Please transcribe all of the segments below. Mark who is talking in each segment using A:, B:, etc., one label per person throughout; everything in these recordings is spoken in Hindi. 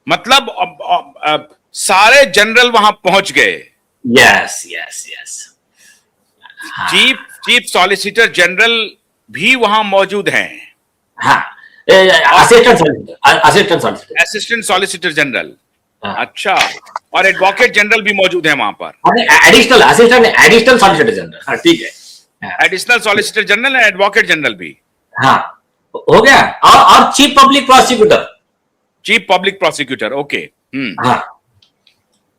A: मतलब सारे जनरल वहां पहुंच गए।
B: Yes yes yes.
A: Chief chief solicitor general भी वहां मौजूद हैं।
B: हाँ, assistant solicitor, assistant solicitor,
A: assistant solicitor general.
B: हाँ,
A: अच्छा, और एडवोकेट जनरल भी मौजूद है वहां पर।
B: Additional assistant, additional solicitor general, हाँ ठीक है।
A: Additional solicitor general and advocate general भी।
B: हाँ, हो गया। और chief public prosecutor.
A: Chief public prosecutor, okay.
B: हाँ,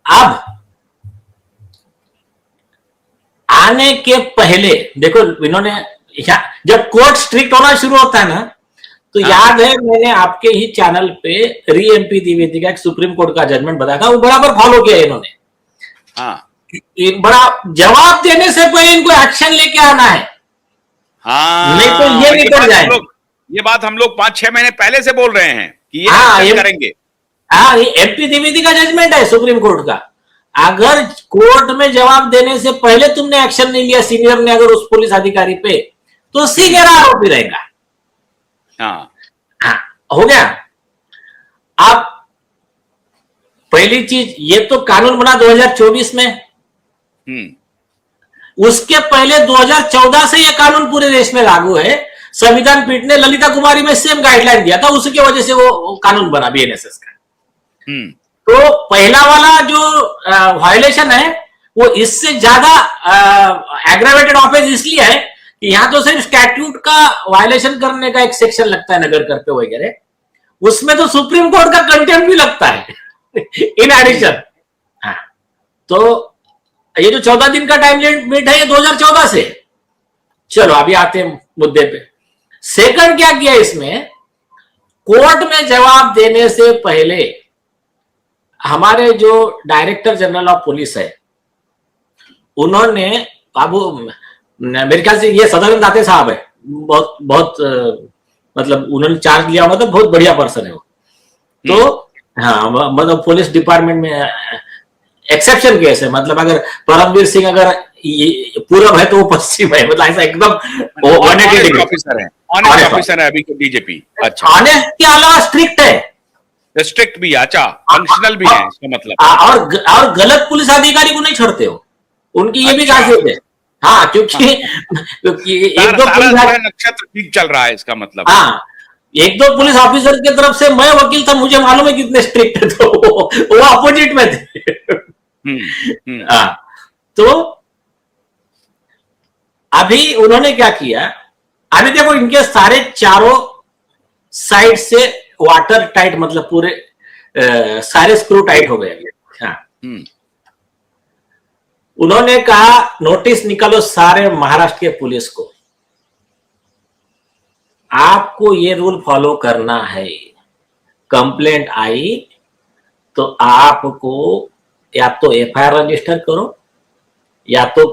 B: अब आने के पहले देखो इन्होंने, जब कोर्ट स्ट्रिक्ट होना शुरू होता है ना, तो याद है मैंने आपके ही चैनल पे री एमपी द्विवेदी का एक सुप्रीम कोर्ट का जजमेंट बताया था, वो बराबर फॉलो किया इन्होंने।
A: हाँ,
B: बड़ा जवाब देने से पहले इनको एक्शन लेके आना है।
A: हाँ,
B: नहीं तो ये निकल जाएंगे।
A: ये बात हम लोग 5-6 महीने पहले से बोल रहे हैं कि ये एक्शन करेंगे।
B: हाँ, ये एमपी द्विवेदी का जजमेंट है सुप्रीम कोर्ट का। अगर कोर्ट में जवाब देने से पहले तुमने एक्शन नहीं लिया सीनियर ने, अगर उस पुलिस अधिकारी पे, तो सीनियर आरोपी रहेगा।
A: हाँ,
B: हाँ, हो गया। अब पहली चीज, ये तो कानून बना 2024 में। उसके पहले 2014 से ये कानून पूरे देश में लागू है। संविधान पीठ ने ललिता कुमारी में सेम गाइडलाइन दिया था, उसकी वजह से वो कानून बना बीएनएसएस का। तो पहला वाला जो वायलेशन है वो इससे ज्यादा एग्रावेटेड ऑफेंस इसलिए है कि यहां तो सिर्फ स्टैट्यूट का वायलेशन करने का एक सेक्शन लगता है नगर कर पे वगैरह, उसमें तो सुप्रीम कोर्ट का कंटेम्प्ट भी लगता है इन एडिशन। तो ये जो 14 दिन का टाइम लिमिट है ये 2014 से। चलो अभी आते हैं मुद्दे पे। सेकंड क्या किया इसमें, कोर्ट में जवाब देने से पहले हमारे जो डायरेक्टर जनरल ऑफ पुलिस है उन्होंने, बाबू मेरे ख्याल से ये सदानंद दाते साहब है, बहुत बहुत मतलब उन्होंने चार्ज लिया हुआ था, बहुत बढ़िया पर्सन है वो। तो हाँ, मतलब पुलिस डिपार्टमेंट में एक्सेप्शन केस है, मतलब अगर परमवीर सिंह अगर पूरब है तो वो पश्चिम है, मतलब ऐसा एकदम
A: ऑफिसर है, ऑनेस्ट ऑफिसर है अभी के डीजीपी। अच्छा,
B: ऑनेस्ट के अलावा स्ट्रिक्ट है,
A: स्ट्रिक्ट भी, अच्छा फंक्शनल भी है इसका मतलब।
B: और गलत पुलिस अधिकारी को नहीं छोड़ते हो, उनकी ये भी खासियत है। हाँ, क्योंकि एक दो पुलिस
A: नक्षत्र ठीक चल रहा है इसका मतलब।
B: हाँ, एक दो पुलिस ऑफिसर की तरफ से, मैं वकील था मुझे मालूम है कितने स्ट्रिक्ट है, तो वो अपोजिट में थे। तो अभी उन्होंने क्या किया, अभी देखो इनके सारे चारों साइड से वाटर टाइट, मतलब पूरे सारे स्क्रू टाइट हो गए। हाँ, उन्होंने कहा नोटिस निकालो सारे महाराष्ट्र के पुलिस को, आपको ये रूल फॉलो करना है। कंप्लेंट आई तो आपको या तो एफआईआर रजिस्टर करो या तो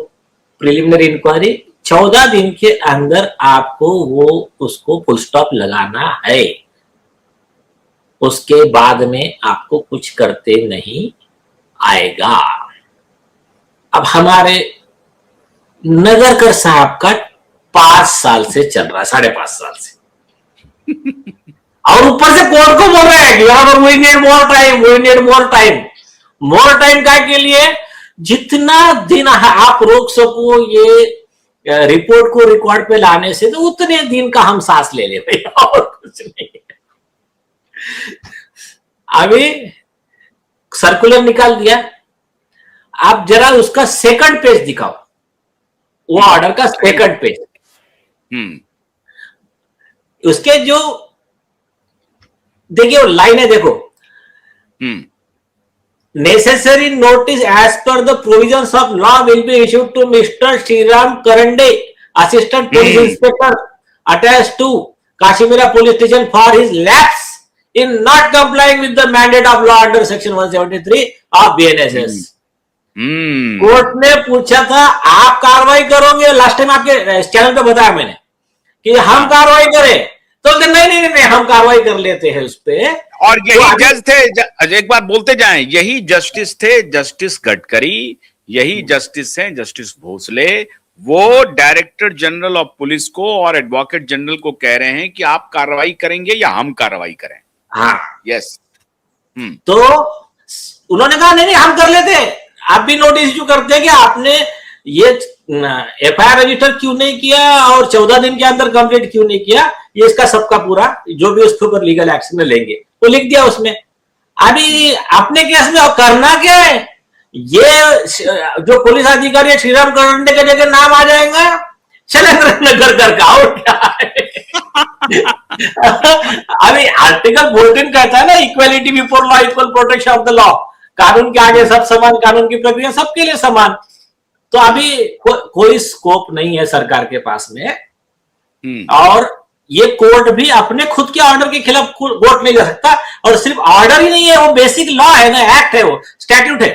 B: प्रिलिमिनरी इंक्वायरी, 14 दिन के अंदर आपको वो उसको फुल स्टॉप लगाना है। उसके बाद में आपको कुछ करते नहीं आएगा। अब हमारे नगरकर साहब का 5 साल से चल रहा है, 5.5 साल से और ऊपर से कोर्ट को बोल रहे हैं कि यहाँ पर we need more time, we need more time. More time का के लिए जितना दिन आप रोक सको ये रिपोर्ट को रिकॉर्ड पे लाने से, तो उतने दिन का हम सांस ले ले भाई, और कुछ नहीं। अभी सर्कुलर निकाल दिया, आप जरा उसका सेकंड पेज दिखाओ, वो ऑर्डर का सेकंड पेज। उसके जो देखिए लाइनें देखो, necessary notice as per the provisions of law will be issued to mister Shriram Karande, assistant police inspector attached to Kashimira police station for his lapse in not complying with the mandate of law under section 173 of BNSS। Court ने पूछा था आप कार्रवाई करोगे, लास्ट टाइम आपके चैनल पे बताया मैंने कि हम कार्रवाई करें, तो नहीं हम कार्रवाई कर लेते हैं उस पे।
A: और यही तो जज थे, एक बार बोलते जाएं, यही जस्टिस थे, जस्टिस गडकरी, यही जस्टिस हैं जस्टिस भोसले। वो डायरेक्टर जनरल ऑफ पुलिस को और एडवोकेट जनरल को कह रहे हैं कि आप कार्रवाई करेंगे या हम कार्रवाई करें।
B: हाँ,
A: यस,
B: तो उन्होंने कहा नहीं नहीं हम कर लेते, आप भी नोटिस इश्यू करते हैं कि आपने ये एफआईआर रजिस्टर क्यों नहीं किया और 14 दिन के अंदर कंप्लीट क्यों नहीं किया, ये इसका सबका पूरा जो भी उसके ऊपर लीगल एक्शन में लेंगे वो लिख दिया उसमें। अभी अपने केस में और करना क्या है, ये जो पुलिस अधिकारी है श्रीराम करंडे के जगह नाम आ जाएगा शैलेंद्र नगर कर का, और क्या है। अभी आर्टिकल 14 कहता है ना equality before law, equal protection of the law, कानून के आगे सब समान, कानून की प्रक्रिया सबके लिए समान। तो अभी कोई स्कोप नहीं है सरकार के पास में, और ये कोर्ट भी अपने खुद के ऑर्डर के खिलाफ वोट नहीं कर सकता, और सिर्फ ऑर्डर ही नहीं है, वो बेसिक लॉ है ना, एक्ट है, वो स्टैट्यूट है।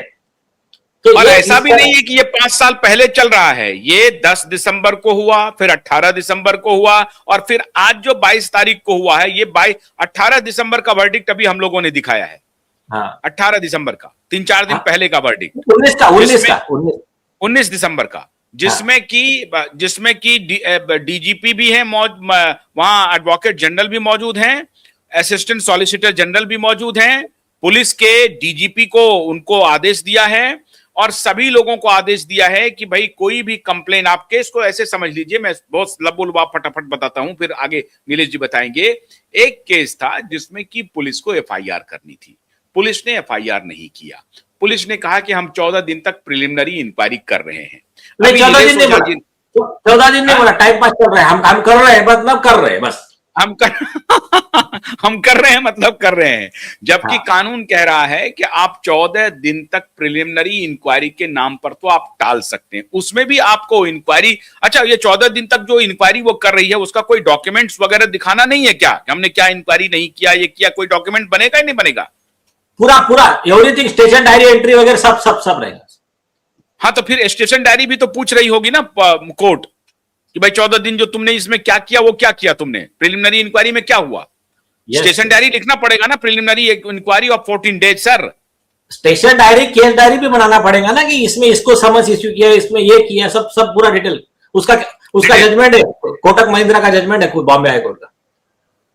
A: तो और ऐसा भी नहीं है कि ये 5 साल पहले चल रहा है, ये 10 दिसंबर को हुआ, फिर 18 दिसंबर को हुआ, और फिर आज जो 22 तारीख को हुआ है, ये 18 दिसंबर का वर्डिक्ट अभी हम लोगों ने दिखाया है।
B: हाँ।
A: 18 दिसंबर का, 3-4 दिन पहले का वर्डिक्ट, 19 दिसंबर का, जिसमें कि डीजीपी भी है, वहां एडवोकेट जनरल भी मौजूद हैं, असिस्टेंट सॉलिसिटर जनरल भी मौजूद हैं, पुलिस के डीजीपी को उनको आदेश दिया है, और सभी लोगों को आदेश दिया है कि भाई कोई भी कंप्लेन, आप केस को ऐसे समझ लीजिए, मैं बहुत लबुलबा फटाफट बताता हूं, फिर आगे नीलेश जी बताएंगे। एक केस था जिसमें कि पुलिस को एफआईआर करनी थी, पुलिस ने एफआईआर नहीं किया, पुलिस ने कहा कि हम 14 दिन तक प्रिलिमिनरी इंक्वायरी कर रहे हैं।
B: 14 दिन नहीं बोला, टाइम पास कर रहे हैं, हम कर रहे हैं, मतलब कर रहे हैं, बस
A: हम कर रहे हैं, मतलब कर रहे हैं, जबकि कानून कह रहा है कि आप 14 दिन तक प्रिलिमिनरी इंक्वायरी के नाम पर तो आप टाल सकते हैं, उसमें भी आपको इंक्वायरी, अच्छा ये 14 दिन तक जो इंक्वायरी वो कर रही है उसका कोई डॉक्यूमेंट्स वगैरह दिखाना नहीं है क्या, हमने क्या इंक्वायरी नहीं किया, ये किया, कोई डॉक्यूमेंट बनेगा ही नहीं बनेगा?
B: पूरा एवरीथिंग, स्टेशन डायरी एंट्री वगैरह सब रहेगा।
A: हाँ, तो फिर स्टेशन डायरी भी तो पूछ रही होगी ना कोर्ट कि भाई 14 दिन जो तुमने इसमें क्या किया, वो क्या किया तुमने, प्रिलिमिनरी इंक्वायरी में क्या हुआ? स्टेशन डायरी लिखना पड़ेगा ना, preliminary inquiry of 14 days sir.
B: Station diary, case diary भी बनाना पड़ेगा ना कि इसमें इसको समझ इश्यू किया, इसमें ये किया, सब पूरा डिटेल, उसका जजमेंट है, कोटक महिंद्रा का जजमेंट है बॉम्बे हाई कोर्ट का।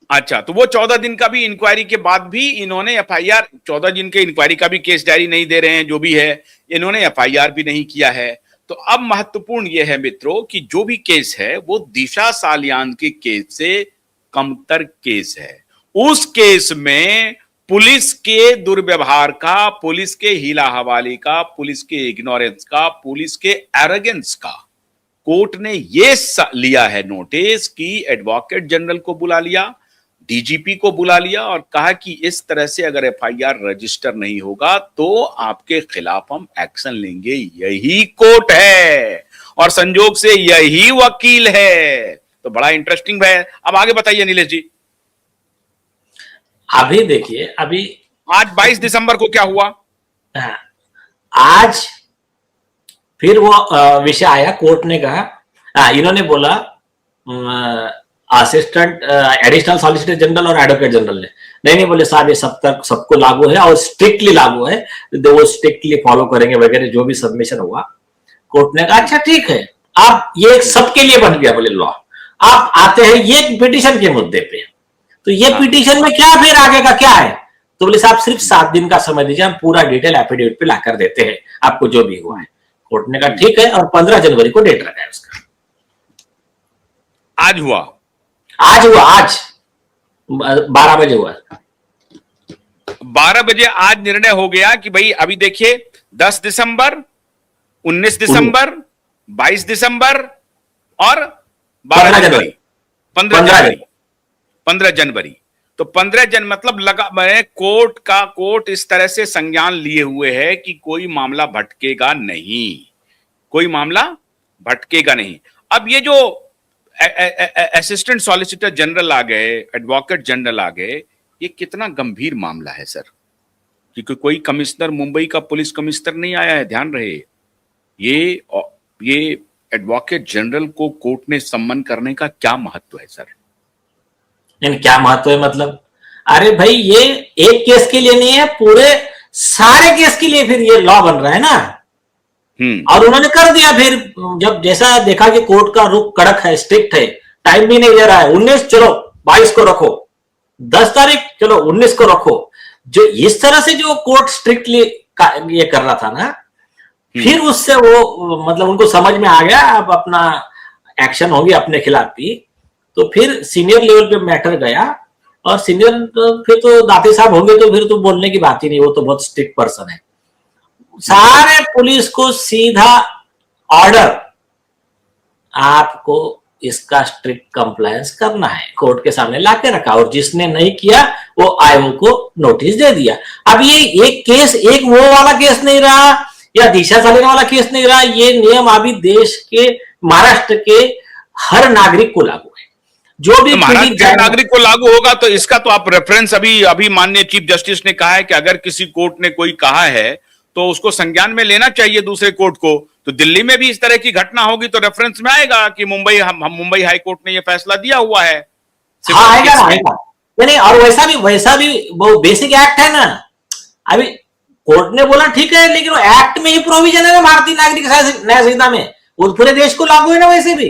A: अच्छा, तो वो 14 दिन का भी इंक्वायरी के बाद भी इन्होंने एफआईआर, 14 दिन के इंक्वायरी का भी केस डायरी नहीं दे रहे हैं, जो भी है इन्होंने एफआईआर भी नहीं किया है। तो अब महत्वपूर्ण यह है मित्रों कि जो भी केस है वो दिशा सालियान के केस से कमतर केस है। उस केस में पुलिस के दुर्व्यवहार का, पुलिस के हीला हवाली का, पुलिस के इग्नोरेंस का, पुलिस के एरोगेंस का कोर्ट ने ये लिया है नोटिस कि एडवोकेट जनरल को बुला लिया, डीजीपी को बुला लिया, और कहा कि इस तरह से अगर एफआईआर रजिस्टर नहीं होगा तो आपके खिलाफ हम एक्शन लेंगे। यही कोर्ट है और संजोग से यही वकील है। तो बड़ा इंटरेस्टिंग है। अब आगे बताइए नीलेश जी।
B: अभी देखिए, अभी
A: आज 22 दिसंबर को क्या हुआ?
B: आज फिर वो विषय आया, कोर्ट ने कहा, इन्होंने बोला असिस्टेंट एडिशनल सॉलिसिटर जनरल और एडवोकेट जनरल ने नहीं बोले साहब ये सब तक सबको लागू है और स्ट्रिक्टली लागू है, तो वो स्ट्रिक्टली फॉलो करेंगे वगैरह, जो भी सबमिशन हुआ। कोर्ट ने कहा अच्छा ठीक है, आप ये सबके लिए बन गया बोले लॉ। आप आते हैं ये पिटीशन के मुद्दे पे, तो ये पिटीशन में क्या फिर आगे का क्या है? तो बोले साहब सिर्फ 7 दिन का समय दीजिए, हम पूरा डिटेल एफिडेविट पे लाकर देते हैं आपको जो भी हुआ है। कोर्ट ने कहा ठीक है, और 15 जनवरी को डेट रखा है उसका।
A: आज हुआ,
B: आज 12 बजे हुआ,
A: 12 बजे आज निर्णय हो गया कि भाई अभी देखिए 10 दिसंबर, 19 दिसंबर, 22 दिसंबर और 12 जनवरी, 15 जनवरी। तो 15 जनवरी मतलब लगा, कोर्ट इस तरह से संज्ञान लिए हुए है कि कोई मामला भटकेगा नहीं, कोई मामला भटकेगा नहीं। अब ये जो असिस्टेंट सॉलिसिटर जनरल आ गए, एडवोकेट जनरल आ गए, ये कितना गंभीर मामला है सर, क्योंकि कोई कमिश्नर, मुंबई का पुलिस कमिश्नर नहीं आया है, ध्यान रहे। ये एडवोकेट जनरल को कोर्ट ने सम्मन करने का क्या महत्व है सर?
B: क्या महत्व है मतलब? अरे भाई ये एक केस के लिए नहीं है, पूरे सारे केस के लिए फिर ये लॉ बन रहा है ना। और उन्होंने कर दिया फिर, जब जैसा देखा कि कोर्ट का रुख कड़क है, स्ट्रिक्ट है, टाइम भी नहीं दे रहा है, 19 चलो 22 को रखो, 10 तारीख चलो 19 को रखो, जो इस तरह से जो कोर्ट स्ट्रिक्टली ये कर रहा था ना, फिर उससे वो मतलब उनको समझ में आ गया अब अपना एक्शन होगी अपने खिलाफ भी, तो फिर सीनियर लेवल पे मैटर गया, और सीनियर फिर तो दाते साहब होंगे तो फिर तो बोलने की बात ही नहीं, वो तो बहुत स्ट्रिक्ट पर्सन है। सारे पुलिस को सीधा ऑर्डर, आपको इसका स्ट्रिक्ट कंप्लायंस करना है, कोर्ट के सामने लाके रखा, और जिसने नहीं किया वो आयोग को नोटिस दे दिया। अब ये एक केस, एक वो वाला केस नहीं रहा या दिशा सालिना वाला केस नहीं रहा, ये नियम अभी देश के, महाराष्ट्र के हर नागरिक को लागू है। जो भी
A: तो महाराष्ट्र के नागरिक को लागू होगा, तो इसका तो आप रेफरेंस अभी माननीय चीफ जस्टिस ने कहा है कि अगर किसी कोर्ट ने कोई कहा है तो उसको संज्ञान में लेना चाहिए दूसरे कोर्ट को। तो दिल्ली में भी इस तरह की घटना होगी तो रेफरेंस में आएगा कि मुंबई हाई कोर्ट ने यह फैसला दिया हुआ है।
B: हाँ, आएगा ना, आएगा। नहीं, और वैसा भी वो बेसिक एक्ट है ना, अभी कोर्ट ने बोला ठीक है, लेकिन वो एक्ट में ही प्रोविजन है ना भारतीय नागरिक न्याय संहिता में, वो पूरे देश को लागू है ना वैसे भी।